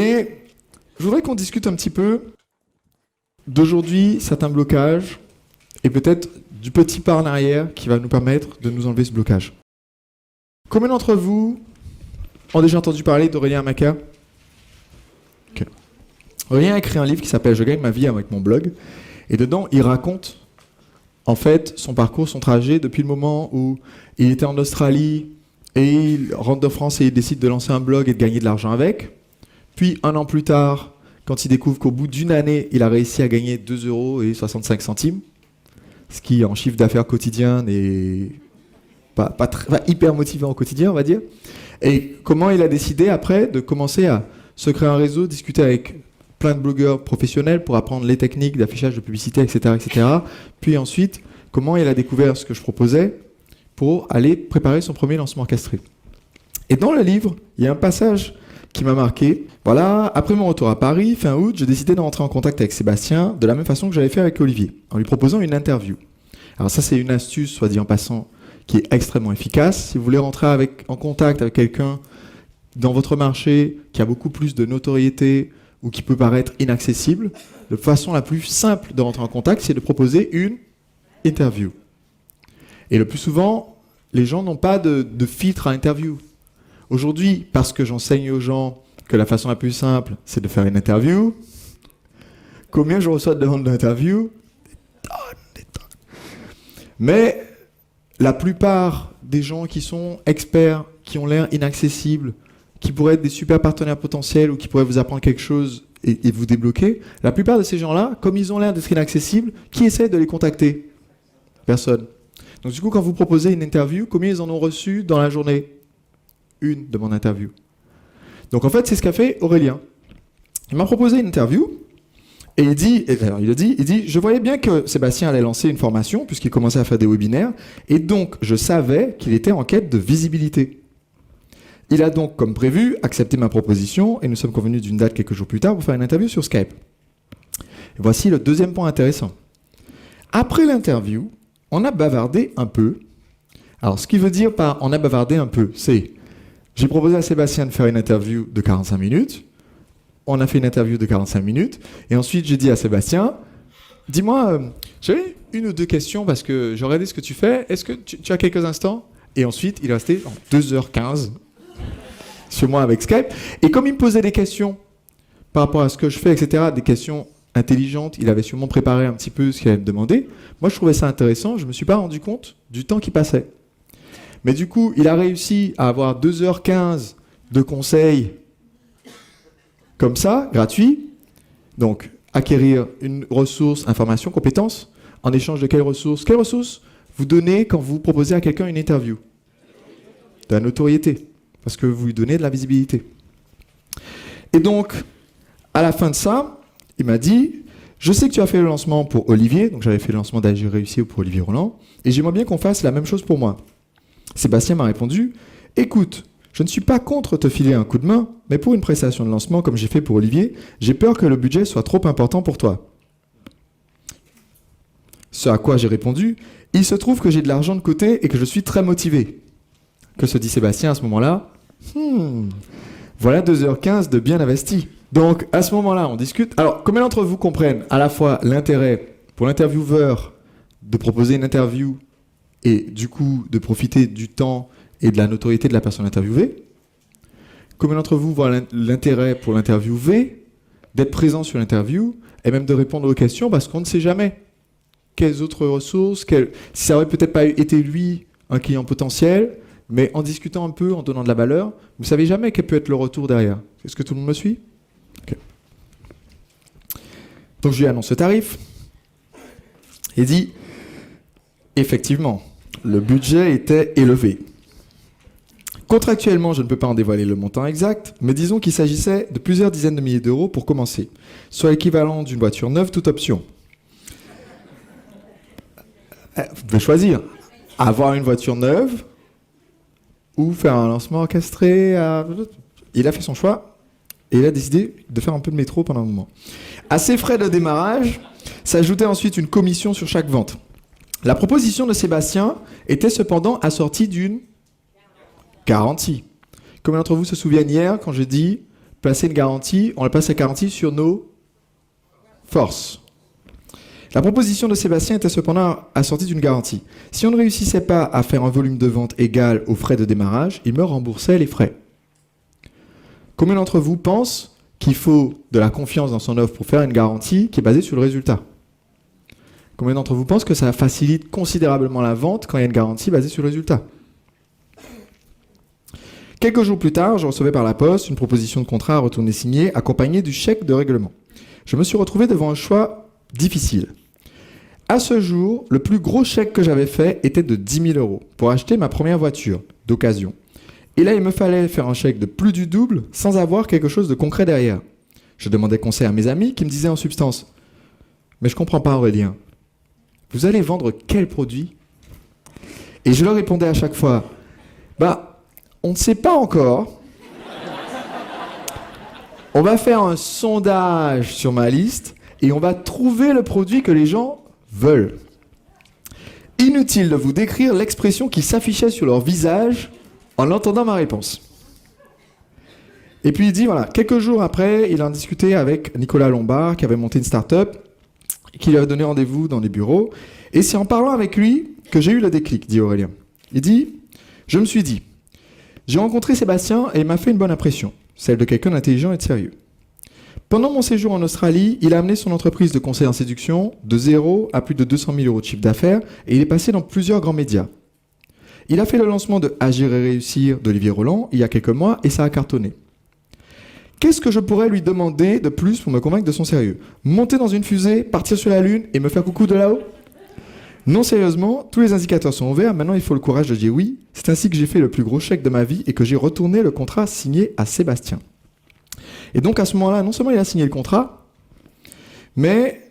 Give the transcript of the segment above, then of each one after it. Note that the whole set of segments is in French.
Et je voudrais qu'on discute un petit peu d'aujourd'hui, certains blocages, et peut-être du petit pas en arrière qui va nous permettre de nous enlever ce blocage. Combien d'entre vous ont déjà entendu parler d'Aurélien Maca? Okay. Aurélien a écrit un livre qui s'appelle « Je gagne ma vie avec mon blog ». Et dedans, il raconte en fait son parcours, son trajet depuis le moment où il était en Australie et il rentre de France et il décide de lancer un blog et de gagner de l'argent avec. Puis un an plus tard, quand il découvre qu'au bout d'une année, il a réussi à gagner 2,65 €, ce qui en chiffre d'affaires quotidien n'est pas hyper motivant au quotidien, on va dire. Et comment il a décidé après de commencer à se créer un réseau, discuter avec plein de blogueurs professionnels pour apprendre les techniques d'affichage de publicité, etc., etc. Puis ensuite, comment il a découvert ce que je proposais pour aller préparer son premier lancement orchestré. Et dans le livre, il y a un passage qui m'a marqué. Voilà, après mon retour à Paris, fin août, j'ai décidé de rentrer en contact avec Sébastien de la même façon que j'avais fait avec Olivier, en lui proposant une interview. Alors ça, c'est une astuce, soit dit en passant, qui est extrêmement efficace. Si vous voulez rentrer en contact avec quelqu'un dans votre marché qui a beaucoup plus de notoriété ou qui peut paraître inaccessible, la façon la plus simple de rentrer en contact, c'est de proposer une interview. Et le plus souvent, les gens n'ont pas de filtre à interview. Aujourd'hui, parce que j'enseigne aux gens que la façon la plus simple, c'est de faire une interview, combien je reçois de demandes d'interview? Des tonnes. Mais la plupart des gens qui sont experts, qui ont l'air inaccessibles, qui pourraient être des super partenaires potentiels ou qui pourraient vous apprendre quelque chose et vous débloquer, la plupart de ces gens-là, comme ils ont l'air d'être inaccessibles, qui essaie de les contacter? Personne. Donc du coup, quand vous proposez une interview, combien ils en ont reçu dans la journée? Une demande d'interview. Donc en fait, c'est ce qu'a fait Aurélien. Il m'a proposé une interview et il dit, je voyais bien que Sébastien allait lancer une formation puisqu'il commençait à faire des webinaires et donc je savais qu'il était en quête de visibilité. Il a donc, comme prévu, accepté ma proposition et nous sommes convenus d'une date quelques jours plus tard pour faire une interview sur Skype. Et voici le deuxième point intéressant. Après l'interview, on a bavardé un peu. Alors, ce qui veut dire par on a bavardé un peu, c'est j'ai proposé à Sébastien de faire une interview de 45 minutes. On a fait une interview de 45 minutes. Et ensuite, j'ai dit à Sébastien, dis-moi, j'avais une ou deux questions parce que j'ai regardé ce que tu fais. Est-ce que tu as quelques instants? Et ensuite, il est resté 2h15 sur moi avec Skype. Et comme il me posait des questions par rapport à ce que je fais, etc., des questions intelligentes, il avait sûrement préparé un petit peu ce qu'il allait me demander. Moi, je trouvais ça intéressant. Je ne me suis pas rendu compte du temps qui passait. Mais du coup, il a réussi à avoir 2h15 de conseils comme ça, gratuits. Donc, acquérir une ressource, information, compétence, en échange de quelles ressources? Quelles ressources vous donnez quand vous proposez à quelqu'un une interview? De la notoriété, parce que vous lui donnez de la visibilité. Et donc, à la fin de ça, il m'a dit, je sais que tu as fait le lancement pour Olivier, donc j'avais fait le lancement d'Agir Réussi pour Olivier Roland, et j'aimerais bien qu'on fasse la même chose pour moi. Sébastien m'a répondu, écoute, je ne suis pas contre te filer un coup de main, mais pour une prestation de lancement comme j'ai fait pour Olivier, j'ai peur que le budget soit trop important pour toi. Ce à quoi j'ai répondu, il se trouve que j'ai de l'argent de côté et que je suis très motivé. Que se dit Sébastien à ce moment-là? Voilà 2h15 de bien investi. Donc à ce moment-là, on discute. Alors, combien d'entre vous comprennent à la fois l'intérêt pour l'intervieweur de proposer une interview et du coup de profiter du temps et de la notoriété de la personne interviewée? Combien d'entre vous voient l'intérêt pour l'interviewé d'être présent sur l'interview et même de répondre aux questions parce qu'on ne sait jamais quelles autres ressources, si ça aurait peut-être pas été lui un client potentiel, mais en discutant un peu, en donnant de la valeur, vous ne savez jamais quel peut être le retour derrière. Est-ce que tout le monde me suit? Okay. Donc je lui annonce le tarif. Il dit, effectivement, le budget était élevé. Contractuellement, je ne peux pas en dévoiler le montant exact, mais disons qu'il s'agissait de plusieurs dizaines de milliers d'euros pour commencer, soit l'équivalent d'une voiture neuve, toute option. Vous devez choisir, avoir une voiture neuve ou faire un lancement orchestré. Il a fait son choix et il a décidé de faire un peu de métro pendant un moment. À ces frais de démarrage, s'ajoutait ensuite une commission sur chaque vente. La proposition de Sébastien était cependant assortie d'une garantie. Combien d'entre vous se souviennent hier quand j'ai dit placer une garantie, on place la garantie sur nos forces. La proposition de Sébastien était cependant assortie d'une garantie. Si on ne réussissait pas à faire un volume de vente égal aux frais de démarrage, il me remboursait les frais. Combien d'entre vous pensent qu'il faut de la confiance dans son offre pour faire une garantie qui est basée sur le résultat? Combien d'entre vous pensent que ça facilite considérablement la vente quand il y a une garantie basée sur le résultat? Quelques jours plus tard, je recevais par la poste une proposition de contrat à retourner signer, accompagnée du chèque de règlement. Je me suis retrouvé devant un choix difficile. À ce jour, le plus gros chèque que j'avais fait était de 10 000 € pour acheter ma première voiture d'occasion. Et là, il me fallait faire un chèque de plus du double sans avoir quelque chose de concret derrière. Je demandais conseil à mes amis qui me disaient en substance « Mais je comprends pas Aurélien, vous allez vendre quel produit ?» Et je leur répondais à chaque fois « Bah, on ne sait pas encore. On va faire un sondage sur ma liste et on va trouver le produit que les gens veulent. » Inutile de vous décrire l'expression qui s'affichait sur leur visage en entendant ma réponse. Et puis il dit, voilà, quelques jours après, il en discutait avec Nicolas Lombard, qui avait monté une start-up, qui lui avait donné rendez-vous dans les bureaux. Et c'est en parlant avec lui que j'ai eu le déclic, dit Aurélien. Il dit, je me suis dit, j'ai rencontré Sébastien et il m'a fait une bonne impression, celle de quelqu'un d'intelligent et de sérieux. Pendant mon séjour en Australie, il a amené son entreprise de conseil en séduction de 0 à plus de 200 000 € de chiffre d'affaires et il est passé dans plusieurs grands médias. Il a fait le lancement de Agir et réussir d'Olivier Roland il y a quelques mois et ça a cartonné. Qu'est-ce que je pourrais lui demander de plus pour me convaincre de son sérieux? Monter dans une fusée, partir sur la Lune et me faire coucou de là-haut? Non, sérieusement, tous les indicateurs sont ouverts, maintenant il faut le courage de dire oui. C'est ainsi que j'ai fait le plus gros chèque de ma vie et que j'ai retourné le contrat signé à Sébastien. Et donc à ce moment-là, non seulement il a signé le contrat, mais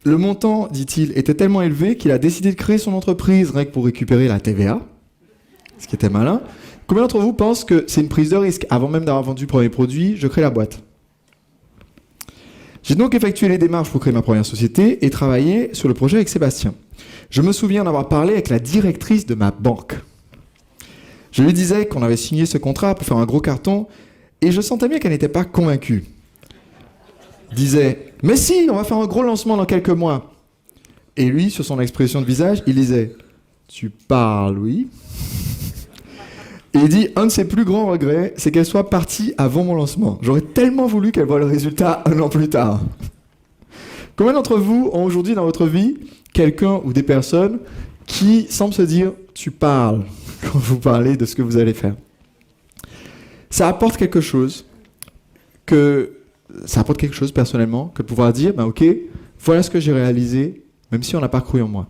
le montant, dit-il, était tellement élevé qu'il a décidé de créer son entreprise rien que pour récupérer la TVA, ce qui était malin. Combien d'entre vous pensent que c'est une prise de risque? Avant même d'avoir vendu le premier produit, je crée la boîte. J'ai donc effectué les démarches pour créer ma première société et travaillé sur le projet avec Sébastien. Je me souviens d'avoir parlé avec la directrice de ma banque. Je lui disais qu'on avait signé ce contrat pour faire un gros carton et je sentais bien qu'elle n'était pas convaincue. Disait « Mais si, on va faire un gros lancement dans quelques mois !» Et lui, sur son expression de visage, il disait « Tu parles, oui ?» Et il dit « Un de ses plus grands regrets, c'est qu'elle soit partie avant mon lancement. J'aurais tellement voulu qu'elle voie le résultat 1 an plus tard. » Combien d'entre vous ont aujourd'hui dans votre vie quelqu'un ou des personnes qui semblent se dire « Tu parles » quand vous parlez de ce que vous allez faire? Ça apporte quelque chose personnellement que de pouvoir dire « Ok, voilà ce que j'ai réalisé, même si on n'a pas cru en moi. »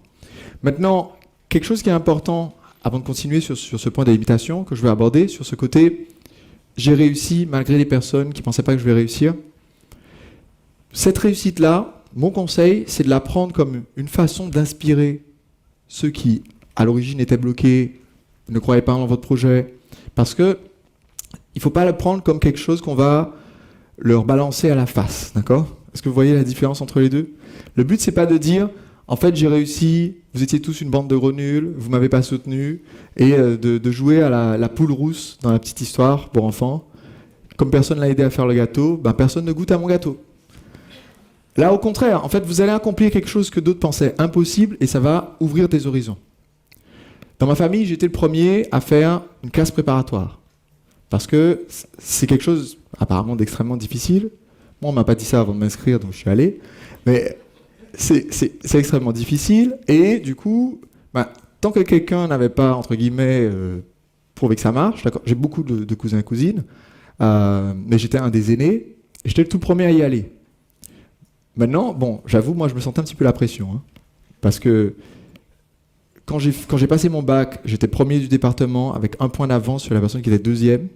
Maintenant, quelque chose qui est important avant de continuer sur ce point de l'imitation que je vais aborder, sur ce côté « j'ai réussi malgré les personnes qui ne pensaient pas que je vais réussir ». Cette réussite-là, mon conseil, c'est de la prendre comme une façon d'inspirer ceux qui, à l'origine, étaient bloqués, ne croyaient pas en votre projet. Parce que il ne faut pas le prendre comme quelque chose qu'on va leur balancer à la face, d'accord? Est-ce que vous voyez la différence entre les deux? Le but, c'est pas de dire « En fait, j'ai réussi, vous étiez tous une bande de gros nuls, vous m'avez pas soutenu » et de jouer à la poule rousse dans la petite histoire pour enfants. Comme personne l'a aidé à faire le gâteau, ben personne ne goûte à mon gâteau. Là, au contraire, en fait, vous allez accomplir quelque chose que d'autres pensaient impossible et ça va ouvrir des horizons. Dans ma famille, j'étais le premier à faire une classe préparatoire. Parce que c'est quelque chose apparemment d'extrêmement difficile. Moi, on ne m'a pas dit ça avant de m'inscrire, donc je suis allé. Mais c'est extrêmement difficile. Et du coup, tant que quelqu'un n'avait pas, entre guillemets, prouvé que ça marche, d'accord, j'ai beaucoup de cousins et cousines, mais j'étais un des aînés, et j'étais le tout premier à y aller. Maintenant, bon, j'avoue, moi, je me sentais un petit peu la pression. Hein, parce que quand j'ai passé mon bac, j'étais premier du département avec 1 point d'avance sur la personne qui était 2e.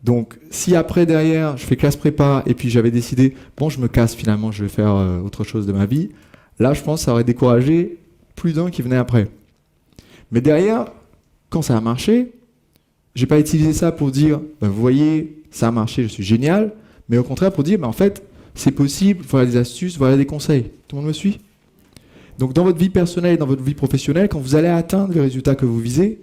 Donc, si après, derrière, je fais classe prépa et puis j'avais décidé, bon, je me casse finalement, je vais faire autre chose de ma vie, là, je pense que ça aurait découragé plus d'un qui venait après. Mais derrière, quand ça a marché, j'ai pas utilisé ça pour dire, vous voyez, ça a marché, je suis génial, mais au contraire pour dire, en fait, c'est possible, voilà des astuces, voilà des conseils. Tout le monde me suit? Donc dans votre vie personnelle et dans votre vie professionnelle, quand vous allez atteindre les résultats que vous visez,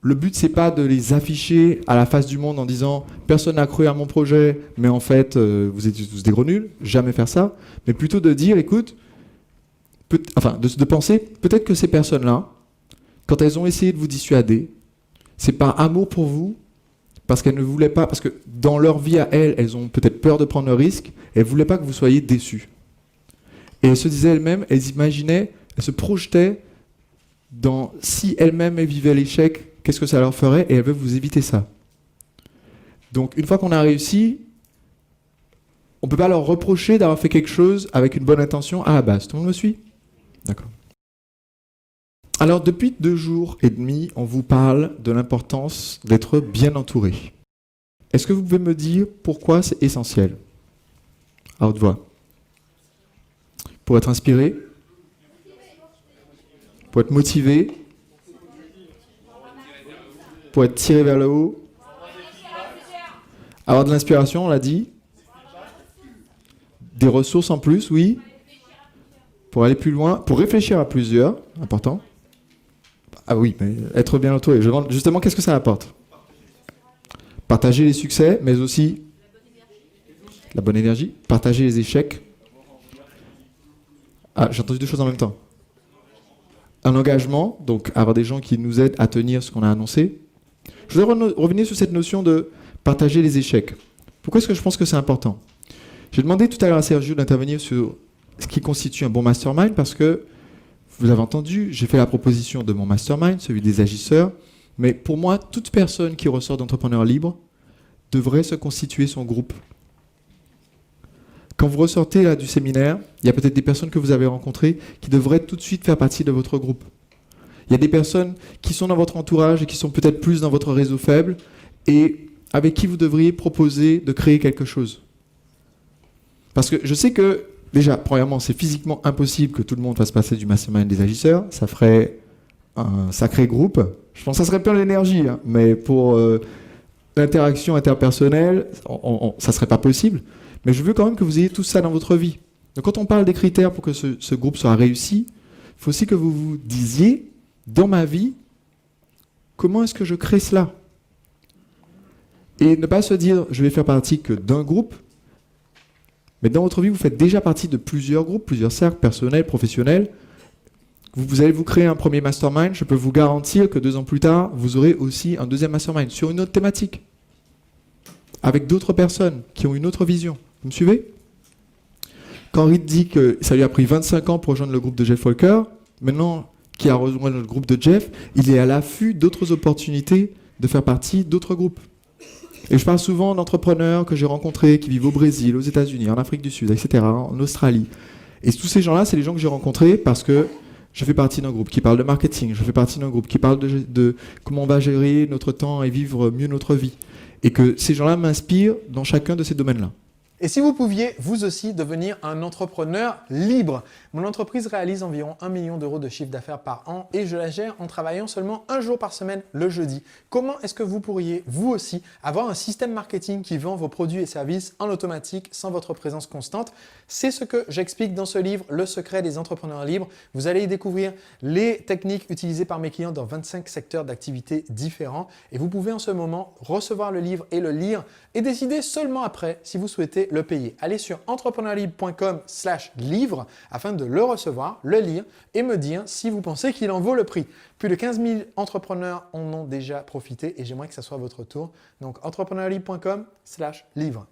Le but, c'est pas de les afficher à la face du monde en disant « personne n'a cru à mon projet, mais en fait, vous êtes tous des gros nuls », jamais faire ça, mais plutôt de dire « écoute », de penser peut-être que ces personnes-là, quand elles ont essayé de vous dissuader, c'est par amour pour vous, parce qu'elles ne voulaient pas, parce que dans leur vie à elles, elles ont peut-être peur de prendre le risque, et elles ne voulaient pas que vous soyez déçus. Et elles se disaient elles-mêmes, elles imaginaient, elles se projetaient dans si elles-mêmes elles vivaient l'échec, qu'est-ce que ça leur ferait, et elles veulent vous éviter ça. Donc une fois qu'on a réussi, on ne peut pas leur reprocher d'avoir fait quelque chose avec une bonne intention à la base. Tout le monde me suit? D'accord. Alors depuis 2 jours et demi, on vous parle de l'importance d'être bien entouré. Est-ce que vous pouvez me dire pourquoi c'est essentiel? À haute voix. Pour être inspiré? Pour être motivé? Pour être tiré vers le haut? Avoir de l'inspiration, on l'a dit. Des ressources en plus, oui. Pour aller plus loin, pour réfléchir à plusieurs, important. Ah oui, mais être bien entouré. Justement, qu'est-ce que ça apporte? Partager les succès, mais aussi la bonne énergie. Partager les échecs. Ah, j'ai entendu 2 choses en même temps. Un engagement, donc avoir des gens qui nous aident à tenir ce qu'on a annoncé. Je voudrais revenir sur cette notion de partager les échecs. Pourquoi est-ce que je pense que c'est important? J'ai demandé tout à l'heure à Sergio d'intervenir sur ce qui constitue un bon mastermind parce que, vous avez entendu, j'ai fait la proposition de mon mastermind, celui des agisseurs, mais pour moi, toute personne qui ressort d'entrepreneur libre devrait se constituer son groupe. Quand vous ressortez là, du séminaire, il y a peut-être des personnes que vous avez rencontrées qui devraient tout de suite faire partie de votre groupe. Il y a des personnes qui sont dans votre entourage et qui sont peut-être plus dans votre réseau faible et avec qui vous devriez proposer de créer quelque chose. Parce que je sais que, déjà, premièrement, c'est physiquement impossible que tout le monde fasse passer du mastermind des agisseurs. Ça ferait un sacré groupe. Je pense que ça serait plein d'énergie, hein, mais pour l'interaction interpersonnelle, ça ne serait pas possible. Mais je veux quand même que vous ayez tout ça dans votre vie. Donc quand on parle des critères pour que ce groupe soit réussi, il faut aussi que vous vous disiez, dans ma vie, comment est-ce que je crée cela? Et ne pas se dire, je vais faire partie que d'un groupe, mais dans votre vie, vous faites déjà partie de plusieurs groupes, plusieurs cercles personnels, professionnels. Vous allez vous créer un premier mastermind, je peux vous garantir que 2 ans plus tard, vous aurez aussi un deuxième mastermind sur une autre thématique, avec d'autres personnes qui ont une autre vision. Vous me suivez? Quand Reed dit que ça lui a pris 25 ans pour rejoindre le groupe de Jeff Walker, maintenant qu'il a rejoint le groupe de Jeff, il est à l'affût d'autres opportunités de faire partie d'autres groupes. Et je parle souvent d'entrepreneurs que j'ai rencontrés qui vivent au Brésil, aux États-Unis, en Afrique du Sud, etc., en Australie. Et tous ces gens-là, c'est les gens que j'ai rencontrés parce que je fais partie d'un groupe qui parle de marketing, je fais partie d'un groupe qui parle de comment on va gérer notre temps et vivre mieux notre vie. Et que ces gens-là m'inspirent dans chacun de ces domaines-là. Et si vous pouviez, vous aussi, devenir un entrepreneur libre? Mon entreprise réalise environ 1 million d'euros de chiffre d'affaires par an et je la gère en travaillant seulement 1 jour par semaine, le jeudi. Comment est-ce que vous pourriez, vous aussi, avoir un système marketing qui vend vos produits et services en automatique sans votre présence constante? C'est ce que j'explique dans ce livre, Le secret des entrepreneurs libres. Vous allez y découvrir les techniques utilisées par mes clients dans 25 secteurs d'activité différents et vous pouvez en ce moment recevoir le livre et le lire et décider seulement après si vous souhaitez le payer. Allez sur entrepreneurlibre.com/livre afin de le recevoir, le lire et me dire si vous pensez qu'il en vaut le prix. Plus de 15 000 entrepreneurs en ont déjà profité et j'aimerais que ça soit votre tour. Donc entrepreneurlibre.com/livre.